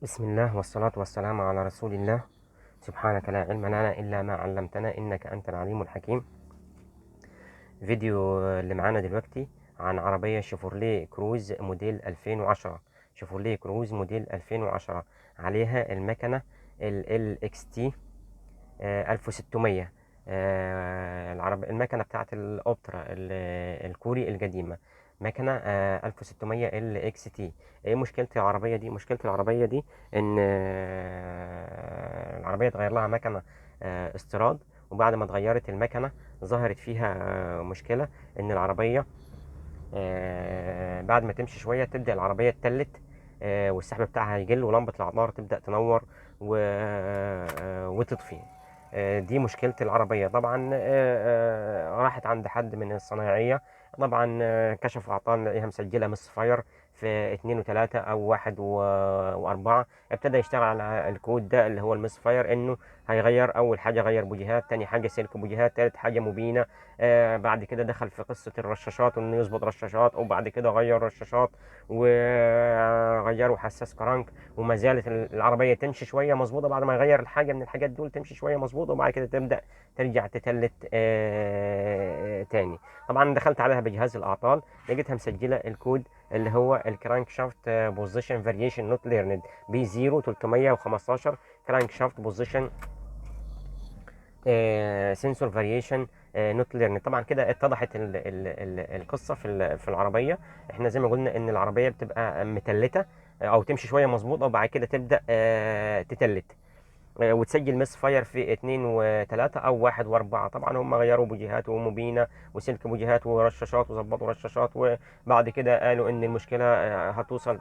بسم الله والصلاة والسلام على رسول الله. سبحانك لا علم لنا إلا ما علمتنا إنك أنت العليم الحكيم. فيديو اللي معانا دلوقتي عن عربية شيفورليه كروز موديل 2010. شيفورليه كروز موديل 2010 عليها المكنة ال LXT 1600. المكنة بتاعت الأوبترا الكوري القديمة، مكنة 1600 LXT. ايه مشكلة العربية دي؟ مشكلة العربية دي ان العربية اتغير لها مكنة استيراد، وبعد ما اتغيرت المكنة ظهرت فيها مشكلة ان العربية بعد ما تمشي شوية تبدأ العربية تتلت، والسحب بتاعها يقل ولمبة الأعمار تبدأ تنور وتطفي. دي مشكلة العربية. طبعا راحت عند حد من الصنايعية، طبعا كشف أعطانا لقيها مسجلة مس فاير في 2 و3 أو 1 و4. ابتدى يشتغل على الكود ده اللي هو المس فاير، إنه هيغير أول حاجة غير بوجيهات، تاني حاجة سلك بوجيهات، تالت حاجة مبينة. بعد كده دخل في قصة الرشاشات وإنه يظبط رشاشات، وبعد كده غير رشاشات وغيروا حساس كرنك، وما زالت العربية تمشي شوية مظبوطة. بعد ما يغير الحاجة من الحاجات دول تمشي شوية مظبوطة، وبعد كده تبدأ ترجع تتلت تاني. طبعا دخلت عليها بجهاز الأعطال، لقيتها مسجلة الكود اللي هو الكرانك شافت بوزيشن فاريشن نوت ليرند بي 0 315 كرانك شافت بوزيشن سنسور فاريشن نوت ليرن. طبعا كده اتضحت القصه في العربيه. احنا زي ما قلنا ان العربيه بتبقى متلته، او تمشي شويه مظبوطه وبعد كده تبدا تتلت، وتسجل مس فاير في 2 و3 أو 1 و4. طبعا هم غيروا بوجيهات ومبينة وسلك بوجيهات ورشاشات وظبطوا رشاشات، وبعد كده قالوا إن المشكلة هتوصل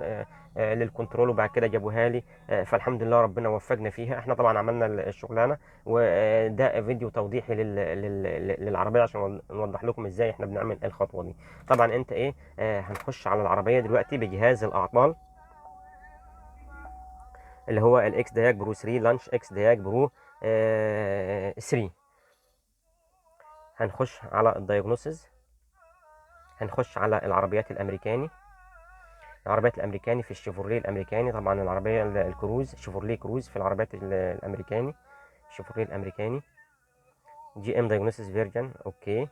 للكنترول، وبعد كده جابوها لي. فالحمد لله ربنا وفقنا فيها. احنا طبعا عملنا الشغلانة، وده فيديو توضيحي للعربية عشان نوضح لكم ازاي احنا بنعمل الخطوة دي. طبعا انت ايه، هنخش على العربية دلوقتي بجهاز الأعطال اللي هو الاكس دياج برو 3 لانش اكس دياج برو 3. هنخش على الدايجنوسز، هنخش على العربيات الامريكاني. العربيات الامريكاني في الشيفورليه الامريكاني، طبعا العربيه الكروز شيفورليه كروز في العربيات الامريكاني، الشيفورليه الامريكاني جي ام دايجنوسز فيرجن. اوكي،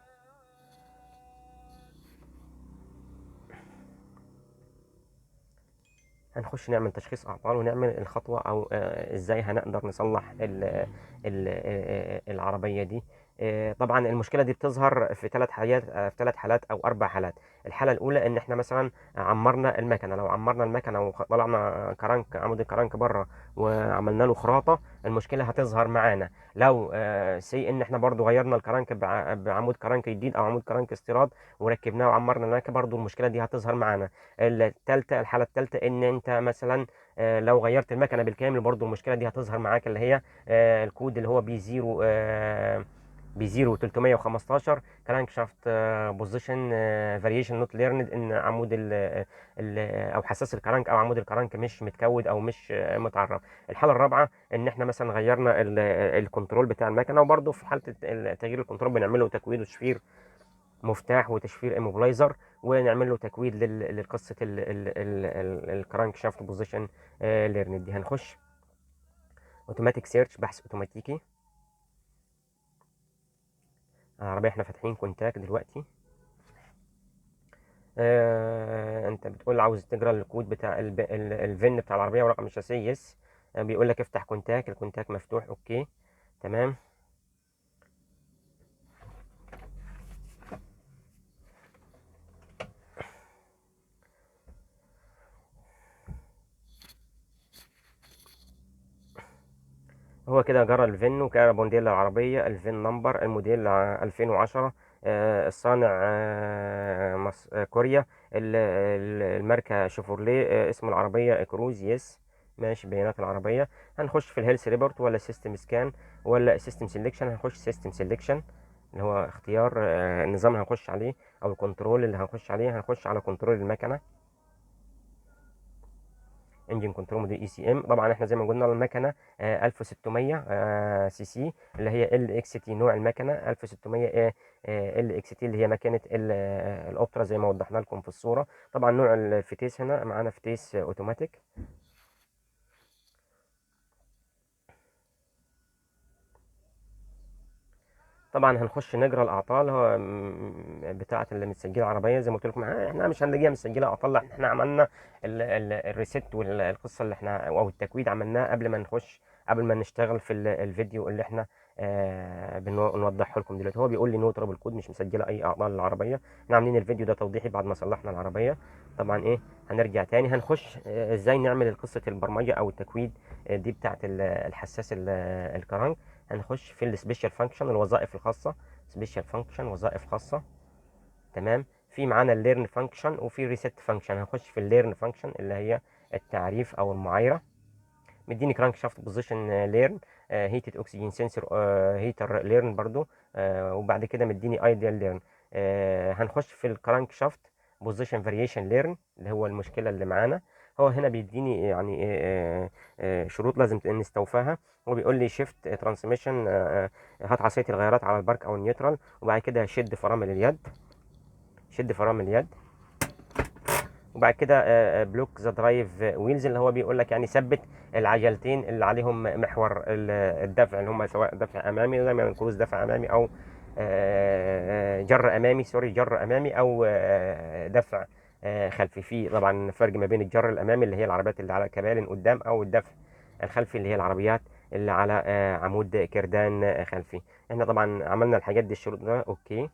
هنخش نعمل تشخيص اعطال ونعمل الخطوه او ازاي هنقدر نصلح العربيه دي. طبعا المشكله دي بتظهر في 3 حالات، في 3 حالات او 4 حالات. الحاله الاولى ان احنا مثلا عمرنا المكنه، لو عمرنا المكنه وطلعنا كرنك عمود الكرنك بره وعملنا له خراطه، المشكله هتظهر معانا. لو سي ان احنا برضو غيرنا الكرنك بعمود كرنك جديد او عمود كرنك استيراد وركبناه وعمرنا المكنه، برضو المشكله دي هتظهر معانا. الحالة التالتة ان انت مثلا لو غيرت المكنة بالكامل، برضو المشكلة دي هتظهر معاك، اللي هي الكود اللي هو بي 0 315 كرانك شافت بوزيشن فاريشن نوت ليرند، ان عمود ال او حساس الكرانك او عمود الكرانك مش متكود او مش متعرف. الحاله الرابعه ان احنا مثلا غيرنا الكنترول بتاع المكنه، وبرضو في حاله تغيير الكنترول بنعمل له تكويد وتشفير مفتاح وتشفير ايموبلايزر، ونعمل له تكويد لقصه الكرانك شافت بوزيشن ليرند دي. هنخش اوتوماتيك سيرش، بحث اوتوماتيكي. العربيه احنا فاتحين كونتاك دلوقتي. انت بتقول عاوز تجرى الكود بتاع الفين بتاع العربيه ورقم الشاسيه، يس. بيقول لك افتح كونتاك، الكونتاك مفتوح، اوكي تمام. هو كده جرى الفين وكده موديل العربية، الفين نمبر، الموديل 2010. الصانع كوريا، الماركة شيفورليه، اسم العربية كروز، يس. ماشي، بيانات العربية. هنخش في الهيلث ريبورت ولا سيستم سكان ولا سيستم سيلكشن؟ هنخش سيستم سيلكشن اللي هو اختيار النظام اللي هنخش عليه او الكنترول اللي هنخش عليه. هنخش على كنترول المكنة، انجن كنترول موديل اي سي ام. طبعا احنا زي ما قلنا المكنه 1600 سي سي اللي هي ال اكس تي، نوع المكنه 1600 ال اكس تي اللي هي مكنه الاوبترا زي ما وضحنا لكم في الصوره. طبعا نوع الفتيس هنا معانا فتيس اوتوماتيك. طبعا هنخش نقرا الاعطال هو بتاعه اللي متسجله عربيه. زي ما قلت لكم احنا مش هنلاقيها مسجله اعطال، لا احنا عملنا الريست والقصه اللي احنا او التكويد عملناه قبل ما نخش، قبل ما نشتغل في الفيديو اللي احنا بنوضحه لكم دلوقتي. هو بيقول لي نو ترابل كود، مش مسجله اي اعطال للعربيه. احنا عاملين الفيديو ده توضيحي بعد ما صلحنا العربيه. طبعا ايه، هنرجع تاني هنخش ازاي نعمل قصه البرمجه او التكويد دي بتاعه الحساس الكرنك. هنخش في السبيشال فانكشن، الوظائف الخاصه. سبيشال فانكشن، وظائف خاصه. تمام. في معانا الليرن فانكشن وفي ريست فانكشن. هنخش في الليرن فانكشن اللي هي التعريف او المعايره. مديني كرانك شافت بوزيشن ليرن، هيتد اوكسجين سنسور هيتر ليرن برضو، وبعد كده مديني ايديال ليرن. هنخش في الكرانك شافت بوزيشن فاريشن ليرن اللي هو المشكله اللي معانا. هو هنا بيديني يعني شروط لازم نستوفاها. هو بيقول لي شيفت ترانسميشن، هات عصايه الغيارات على البارك او النيوترال، وبعد كده شد فرامل اليد. شد فرامل اليد، وبعد كده بلوك ذا درايف ويلز اللي هو بيقول لك يعني ثبت العجلتين اللي عليهم محور الدفع، اللي هم سواء دفع امامي زي ما بنقول دفع امامي، او جر امامي، سوري جر امامي، او دفع خلفي. في طبعا فرق ما بين الجر الامامي اللي هي العربيات اللي على كبالن قدام، او الدفع الخلفي اللي هي العربيات اللي على عمود كردان خلفي. احنا طبعا عملنا الحاجات دي، الشروط ده اوكي.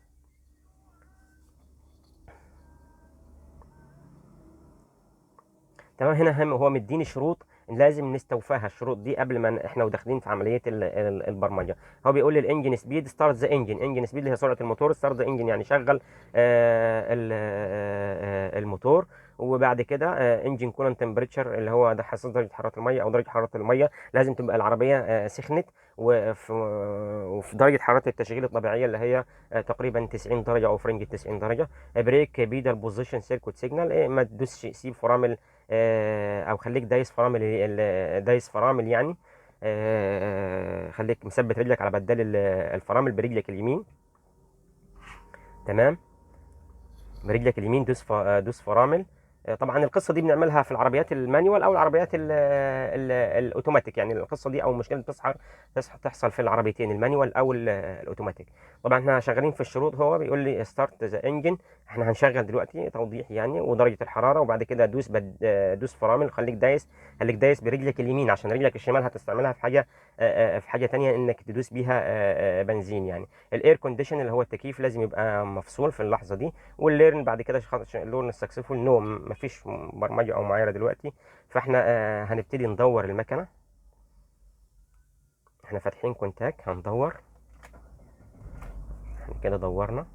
تمام. هنا هو مديني شروط لازم نستوفاها، الشروط دي قبل ما احنا وداخلين في عمليه البرمجه. هو بيقول لي الانجن سبيد ستارت ذا انجن، انجن سبيد اللي هي سرعه الموتور، ستارت ذا انجن يعني شغل الموتور. وبعد كده انجن كولن تمبريتشر اللي هو ده حساس درجه حراره الميه او درجه حراره الميه. لازم تبقى العربيه سخنت، وفي درجه حراره التشغيل الطبيعيه اللي هي تقريبا 90 درجه او فرنج 90 درجه. بريك بيدال بوزيشن سيركوت سيجنال، ما تدوسش، سيب فرامل او خليك دايس فرامل، دايس فرامل يعني. خليك مثبت رجلك على بدال الفرامل برجلك اليمين. تمام. برجلك اليمين دوس فرامل. طبعا القصه دي بنعملها في العربيات المانيوال او العربيات الاوتوماتيك. يعني القصه دي او المشكله تحصل في العربيتين المانيوال او الاوتوماتيك. طبعا احنا شغالين في الشروط. هو بيقول لي ستارت ذا انجن، احنا هنشغل دلوقتي توضيح يعني، ودرجه الحراره، وبعد كده دوس فرامل. خليك دايس برجلك اليمين، عشان رجلك الشمال هتستعملها في حاجه في حاجه تانية انك تدوس بيها بنزين يعني. الاير كونديشن اللي هو التكييف لازم يبقى مفصول في اللحظه دي. والليرن بعد كده لورن سكسسفول نو، مفيش برمجه او معايره دلوقتي. فاحنا هنبتدي ندور المكنه. احنا فاتحين كونتاك، هندور. احنا كده دورنا.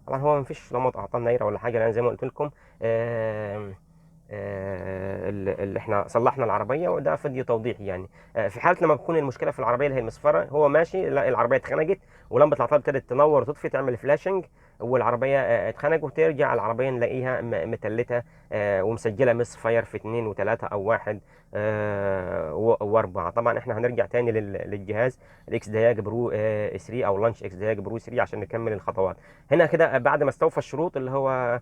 طبعا هو مفيش لمبه اعطال نايره ولا حاجه، لان زي ما قلت لكم اللي احنا صلحنا العربيه، وده فيديو توضيحي يعني. في حاله لما بتكون المشكله في العربيه اللي هي المصفره، هو ماشي لا العربيه اتخنقت ولمبه الاعطال ابتدت تنور وتطفي تعمل فلاشنج، والعربيه اتخنق، وترجع العربيه نلاقيها متلته ومسجله مس فاير في 2 و3 او 1 و4. طبعا احنا هنرجع تاني للجهاز الاكس دياج برو 3 او لانش اكس دياج برو 3 عشان نكمل الخطوات. هنا كده بعد ما استوفى الشروط اللي هو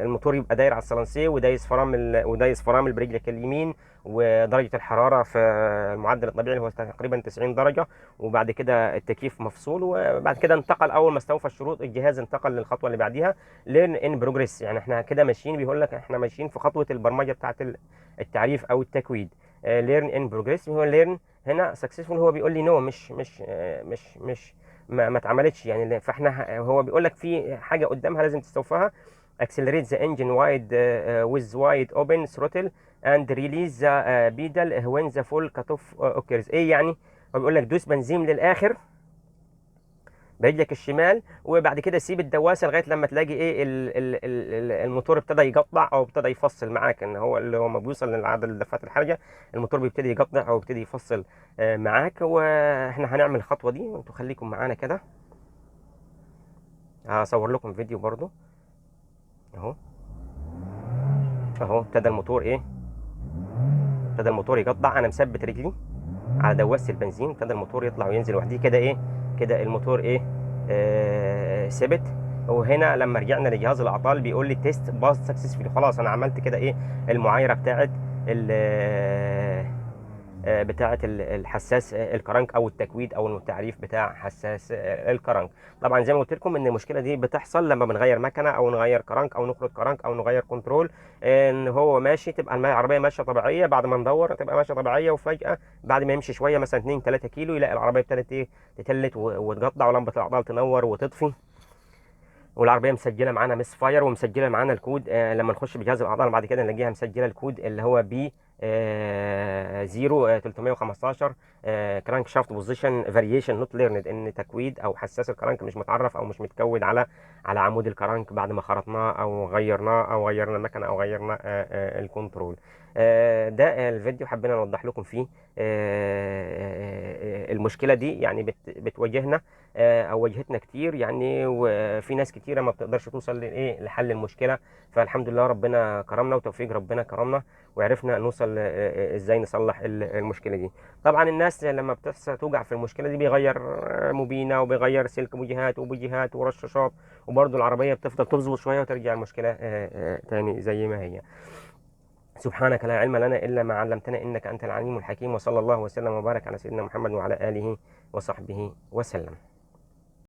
الموتور يبقى داير على السلنسيه، ودايس فرامل برجلك اليمين، ودرجه الحراره في المعدل الطبيعي اللي هو تقريبا 90 درجه، وبعد كده التكييف مفصول. وبعد كده انتقل، اول ما استوفى الشروط الجهاز انتقل للخطوه اللي بعديها، ليرن ان بروجريس. يعني احنا كده ماشيين، بيقول لك احنا ماشيين في خطوه البرمجه بتاعه التعريف او التكويد. ليرن ان بروجريس، هو ليرن هنا سكسسفول. هو بيقول لي نو، مش ما اتعملتش يعني. فاحنا هو بيقول لك في حاجه قدامها لازم تستوفاها. accelerate the engine wide with wide open throttle and release the pedal when the full cutoff occurs. ايه يعني؟ هو بيقول لك دوس بنزين للاخر برجلك الشمال، وبعد كده سيب الدواسه لغايه لما تلاقي ايه الموتور ابتدى يقطع او ابتدى يفصل معاك. ان هو اللي هو ما بيوصل للعدد دفعات الحرجه الموتور بيبتدي يقطع او يبتدي يفصل معاك. واحنا هنعمل الخطوه دي، وانتوا خليكم معانا كده. هصور لكم فيديو برضو اهو. ابتدى الموتور ايه، ابتدى الموتور يقطع. انا مثبت رجلي على دواسه البنزين، ابتدى الموتور يطلع وينزل لوحده كده. ايه كده الموتور ايه ثبت. وهنا لما رجعنا لجهاز الاعطال بيقول لي تيست باس سكسسفولي. خلاص انا عملت كده ايه المعايره بتاعت بتاعه الحساس الكرنك او التكويد او التعريف بتاع حساس الكرنك. طبعا زي ما قلت لكم ان المشكله دي بتحصل لما بنغير مكنه او نغير كرنك او نخرج كرنك او نغير كنترول. ان هو ماشي تبقى العربيه ماشيه طبيعيه، بعد ما ندور تبقى ماشيه طبيعيه، وفجاه بعد ما يمشي شويه مثلا 2 3 كيلو يلاقي العربيه ابتدت ايه تتلت وتقطع ولمبه الاعطال تنور وتطفي، والعربيه مسجله معانا مس فاير ومسجله معانا الكود. لما نخش بجهاز الاعطال بعد كده نلاقيها مسجله الكود اللي هو بي 0315 كرانك شافت بوزيشن فاريشن نوت ليرند، ان تكويد او حساس الكرانك مش متعرف او مش متكود على عمود الكرانك بعد ما خرطناه او غيرناه او غيرنا المكنه او غيرنا الكنترول. ده الفيديو حبينا نوضح لكم فيه المشكله دي، يعني بتواجهنا او واجهتنا كتير يعني، وفي ناس كتيره ما بتقدرش توصل لايه لحل المشكله. فالحمد لله ربنا كرمنا وتوفيق ربنا كرمنا وعرفنا نوصل ازاي نصلح المشكله دي. طبعا الناس لما بتحصل توجع في المشكله دي بيغير موبينه وبيغير سلك بوجيهات وبوجيهات ورشاشات، وبرده العربيه بتفضل تظبط شويه وترجع المشكله تاني زي ما هي. سبحانك لا علم لنا إلا ما علمتنا إنك أنت العليم الحكيم، وصلى الله وسلم وبارك على سيدنا محمد وعلى آله وصحبه وسلم.